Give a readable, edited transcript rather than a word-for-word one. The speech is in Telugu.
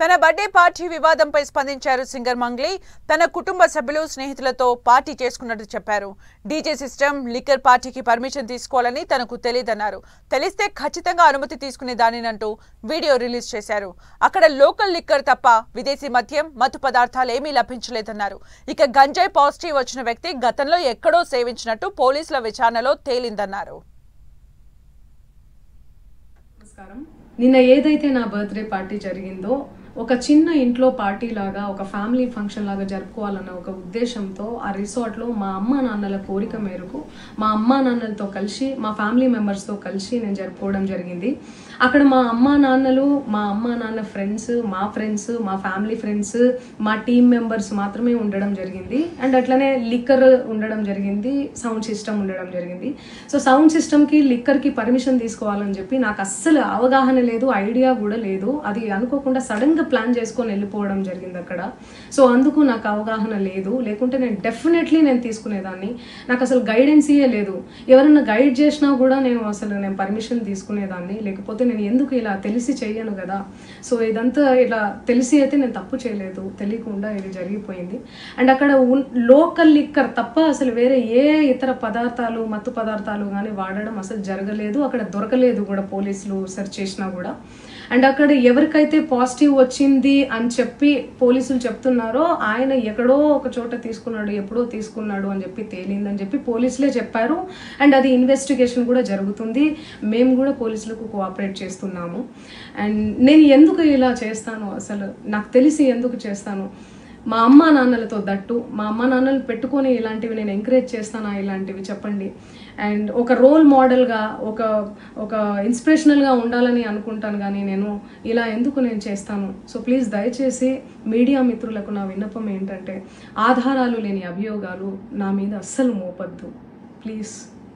తన బర్త్డే పార్టీ వివాదంపై స్పందించారు సింగర్ మంగ్లీ. తన కుటుంబ సభ్యులు స్నేహితులతో పార్టీ చేసుకున్నట్టు చెప్పారు. డీజే సిస్టమ్, లిక్కర్ పార్టీకి పర్మిషన్ తీసుకోవాలని తనకు తెలియదన్నారు. తెలిస్తే ఖచ్చితంగా అనుమతి తీసుకునేదానినంటూ వీడియో రిలీజ్ చేశారు. అక్కడ లోకల్ లిక్కర్ తప్ప విదేశీ మద్యం, మత్తు పదార్థాలు ఏమీ లభించలేదన్నారు. ఇక గంజాయి పాజిటివ్ వచ్చిన వ్యక్తి గతంలో ఎక్కడో సేవించినట్టు పోలీసుల విచారణలో తేలిందన్నారు. నిన్న ఏదైతే నా బర్త్డే పార్టీ జరిగిందో ఒక చిన్న ఇంట్లో పార్టీ లాగా, ఒక ఫ్యామిలీ ఫంక్షన్ లాగా జరుపుకోవాలన్న ఒక ఉద్దేశంతో ఆ రిసార్ట్లో మా అమ్మా నాన్నల కోరిక మేరకు మా అమ్మా నాన్నలతో కలిసి, మా ఫ్యామిలీ మెంబర్స్తో కలిసి నేను జరుపుకోవడం జరిగింది. అక్కడ మా అమ్మా నాన్న ఫ్రెండ్స్, మా ఫ్యామిలీ ఫ్రెండ్స్, మా టీమ్ మెంబర్స్ మాత్రమే ఉండడం జరిగింది. అండ్ అట్లనే లిక్కర్ ఉండడం జరిగింది, సౌండ్ సిస్టమ్ ఉండడం జరిగింది. సో సౌండ్ సిస్టమ్కి, లిక్కర్కి పర్మిషన్ తీసుకోవాలని చెప్పి నాకు అస్సలు అవగాహన లేదు, ఐడియా కూడా లేదు. అది అనుకోకుండా సడన్గా ప్లాన్ చేసుకొని వెళ్ళిపోవడం జరిగింది అక్కడ. సో అందుకు నాకు అవగాహన లేదు, లేకుంటే నేను డెఫినెట్లీ తీసుకునేదాన్ని. నాకు అసలు గైడెన్సీయే లేదు. ఎవరైనా గైడ్ చేసినా కూడా నేను పర్మిషన్ తీసుకునేదాన్ని, లేకపోతే నేను ఎందుకు ఇలా తెలిసి చెయ్యను కదా. సో ఇదంతా ఇలా తెలిసి అయితే నేను తప్పు చేయలేదు, తెలియకుండా ఇది జరిగిపోయింది. అండ్ అక్కడ లోకల్ లిక్కర్ తప్ప అసలు వేరే ఏ ఇతర పదార్థాలు, మత్తు పదార్థాలు కానీ వాడడం అసలు జరగలేదు. అక్కడ దొరకలేదు కూడా, పోలీసులు సెర్చ్ చేసినా కూడా. అండ్ అక్కడ ఎవరికైతే పాజిటివ్ వచ్చింది అని చెప్పి పోలీసులు చెప్తున్నారో ఆయన ఎక్కడో ఒక చోట తీసుకున్నాడు, ఎప్పుడో తీసుకున్నాడు అని చెప్పి తేలిందని చెప్పి పోలీసులే చెప్పారు. అండ్ అది ఇన్వెస్టిగేషన్ కూడా జరుగుతుంది. మేము కూడా పోలీసులకు కోఆపరేట్ చేస్తున్నాము. అండ్ నేను ఎందుకు ఇలా చేస్తాను, అసలు నాకు తెలిసి ఎందుకు చేస్తాను, మా అమ్మా నాన్నలతో దట్టు, మా అమ్మా నాన్నలు పెట్టుకొని ఇలాంటివి నేను ఎంకరేజ్ చేస్తానా, ఇలాంటివి చెప్పండి. అండ్ ఒక రోల్ మోడల్గా, ఒక ఇన్స్పిరేషనల్గా ఉండాలని అనుకుంటాను, కానీ నేను ఇలా ఎందుకు నేను చేస్తాను. సో ప్లీజ్ దయచేసి మీడియా మిత్రులకు నా విన్నపం ఏంటంటే, ఆధారాలు లేని అభియోగాలు నా మీద అస్సలు మోపద్దు ప్లీజ్.